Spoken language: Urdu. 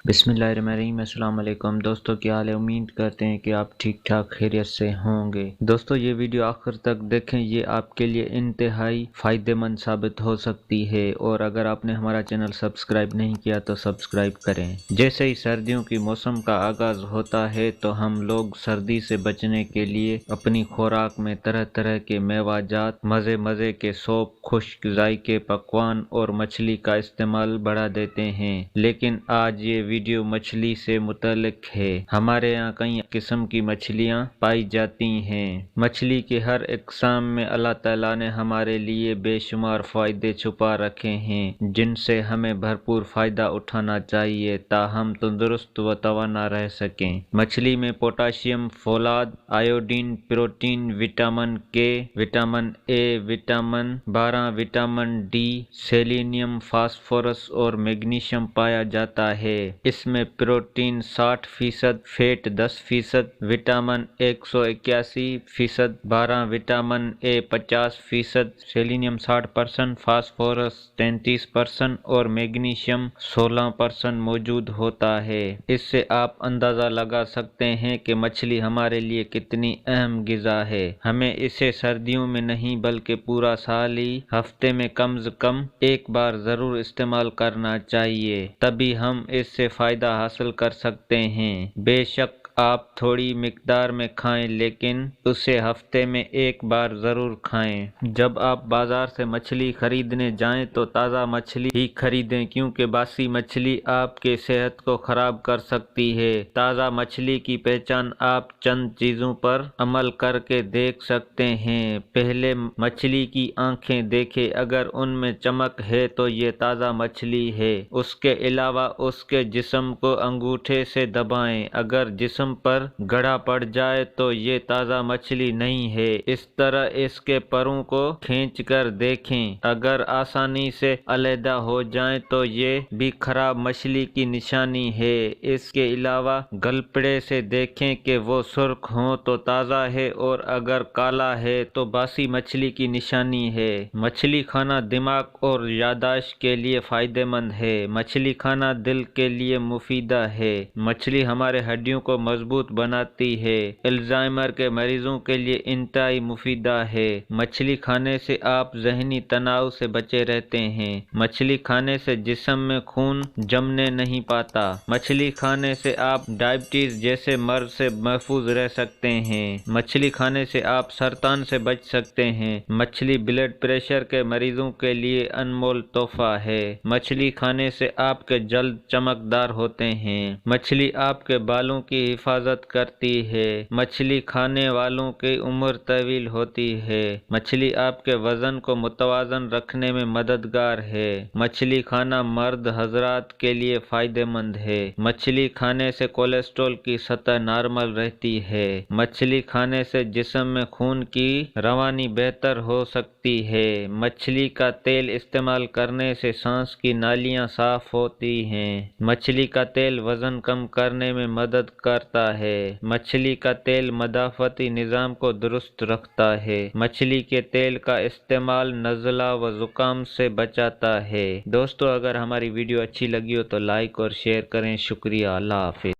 بسم اللہ الرحمن الرحیم۔ السلام علیکم دوستو، کیا حال ہے؟ امید کرتے ہیں کہ آپ ٹھیک ٹھاک خیریت سے ہوں گے۔ دوستو یہ ویڈیو آخر تک دیکھیں، یہ آپ کے لیے انتہائی فائدہ مند ثابت ہو سکتی ہے، اور اگر آپ نے ہمارا چینل سبسکرائب نہیں کیا تو سبسکرائب کریں۔ جیسے ہی سردیوں کی موسم کا آغاز ہوتا ہے تو ہم لوگ سردی سے بچنے کے لیے اپنی خوراک میں طرح طرح کے میوہ جات، مزے کے سوپ، خشک ذائقے پکوان اور مچھلی کا استعمال بڑھا دیتے ہیں، لیکن آج یہ ویڈیو مچھلی سے متعلق ہے۔ ہمارے یہاں کئی قسم کی مچھلیاں پائی جاتی ہیں۔ مچھلی کے ہر اقسام میں اللہ تعالیٰ نے ہمارے لیے بے شمار فائدے چھپا رکھے ہیں، جن سے ہمیں بھرپور فائدہ اٹھانا چاہیے تاہم تندرست و توانا رہ سکیں۔ مچھلی میں پوٹاشیم، فولاد، iodine, protein, vitamin K, vitamin A, vitamin 12، vitamin D, selenium, phosphorus اور میگنیشیم پایا جاتا ہے۔ اس میں protein 60%، fat 10%، vitamin 181%، 12 vitamin A 50%، selenium 60%، phosphorus 33% اور میگنیشیم 16% موجود ہوتا ہے۔ اس سے آپ اندازہ لگا سکتے ہیں کہ مچھلی ہمارے لیے کتنی اہم غذا ہے۔ ہمیں اسے سردیوں میں نہیں بلکہ پورا سال ہی ہفتے میں کم از کم ایک بار ضرور استعمال کرنا چاہیے، تبھی ہم اس سے فائدہ حاصل کر سکتے ہیں۔ بے شک آپ تھوڑی مقدار میں کھائیں، لیکن اسے ہفتے میں ایک بار ضرور کھائیں۔ جب آپ بازار سے مچھلی خریدنے جائیں تو تازہ مچھلی ہی خریدیں، کیونکہ باسی مچھلی آپ کے صحت کو خراب کر سکتی ہے۔ تازہ مچھلی کی پہچان آپ چند چیزوں پر عمل کر کے دیکھ سکتے ہیں۔ پہلے مچھلی کی آنکھیں دیکھیں، اگر ان میں چمک ہے تو یہ تازہ مچھلی ہے۔ اس کے علاوہ اس کے جسم کو انگوٹھے سے دبائیں، اگر جسم پر گڑھا پڑ جائے تو یہ تازہ مچھلی نہیں ہے۔ اس طرح اس کے پروں کو کھینچ کر دیکھیں، اگر آسانی سے علیحدہ ہو جائیں تو یہ بھی خراب مچھلی کی نشانی ہے۔ اس کے علاوہ گلپڑے سے دیکھیں کہ وہ سرخ ہوں تو تازہ ہے، اور اگر کالا ہے تو باسی مچھلی کی نشانی ہے۔ مچھلی کھانا دماغ اور یادداشت کے لیے فائدہ مند ہے۔ مچھلی کھانا دل کے لیے مفیدہ ہے۔ مچھلی ہمارے ہڈیوں کو مضبوط بناتی ہے۔ الزائمر کے مریضوں کے لیے انتہائی مفیدہ ہے۔ مچھلی کھانے سے آپ ذہنی تناؤ سے بچے رہتے ہیں۔ مچھلی کھانے سے جسم میں خون جمنے نہیں پاتا۔ مچھلی کھانے سے آپ ڈائبٹیز جیسے مرض سے محفوظ رہ سکتے ہیں۔ مچھلی کھانے سے آپ سرطان سے بچ سکتے ہیں۔ مچھلی بلڈ پریشر کے مریضوں کے لیے انمول تحفہ ہے۔ مچھلی کھانے سے آپ کے جلد چمکدار ہوتے ہیں۔ مچھلی آپ کے بالوں کی حفاظت کرتی ہے۔ مچھلی کھانے والوں کی عمر طویل ہوتی ہے۔ مچھلی آپ کے وزن کو متوازن رکھنے میں مددگار ہے۔ مچھلی کھانا مرد حضرات کے لیے فائدہ مند ہے۔ مچھلی کھانے سے کولیسٹرول کی سطح نارمل رہتی ہے۔ مچھلی کھانے سے جسم میں خون کی روانی بہتر ہو سکتی ہے۔ مچھلی کا تیل استعمال کرنے سے سانس کی نالیاں صاف ہوتی ہیں۔ مچھلی کا تیل وزن کم کرنے میں مدد کرتا ہے۔ مچھلی کا تیل مدافعتی نظام کو درست رکھتا ہے۔ مچھلی کے تیل کا استعمال نزلہ و زکام سے بچاتا ہے۔ دوستو اگر ہماری ویڈیو اچھی لگی ہو تو لائک اور شیئر کریں۔ شکریہ، اللہ حافظ۔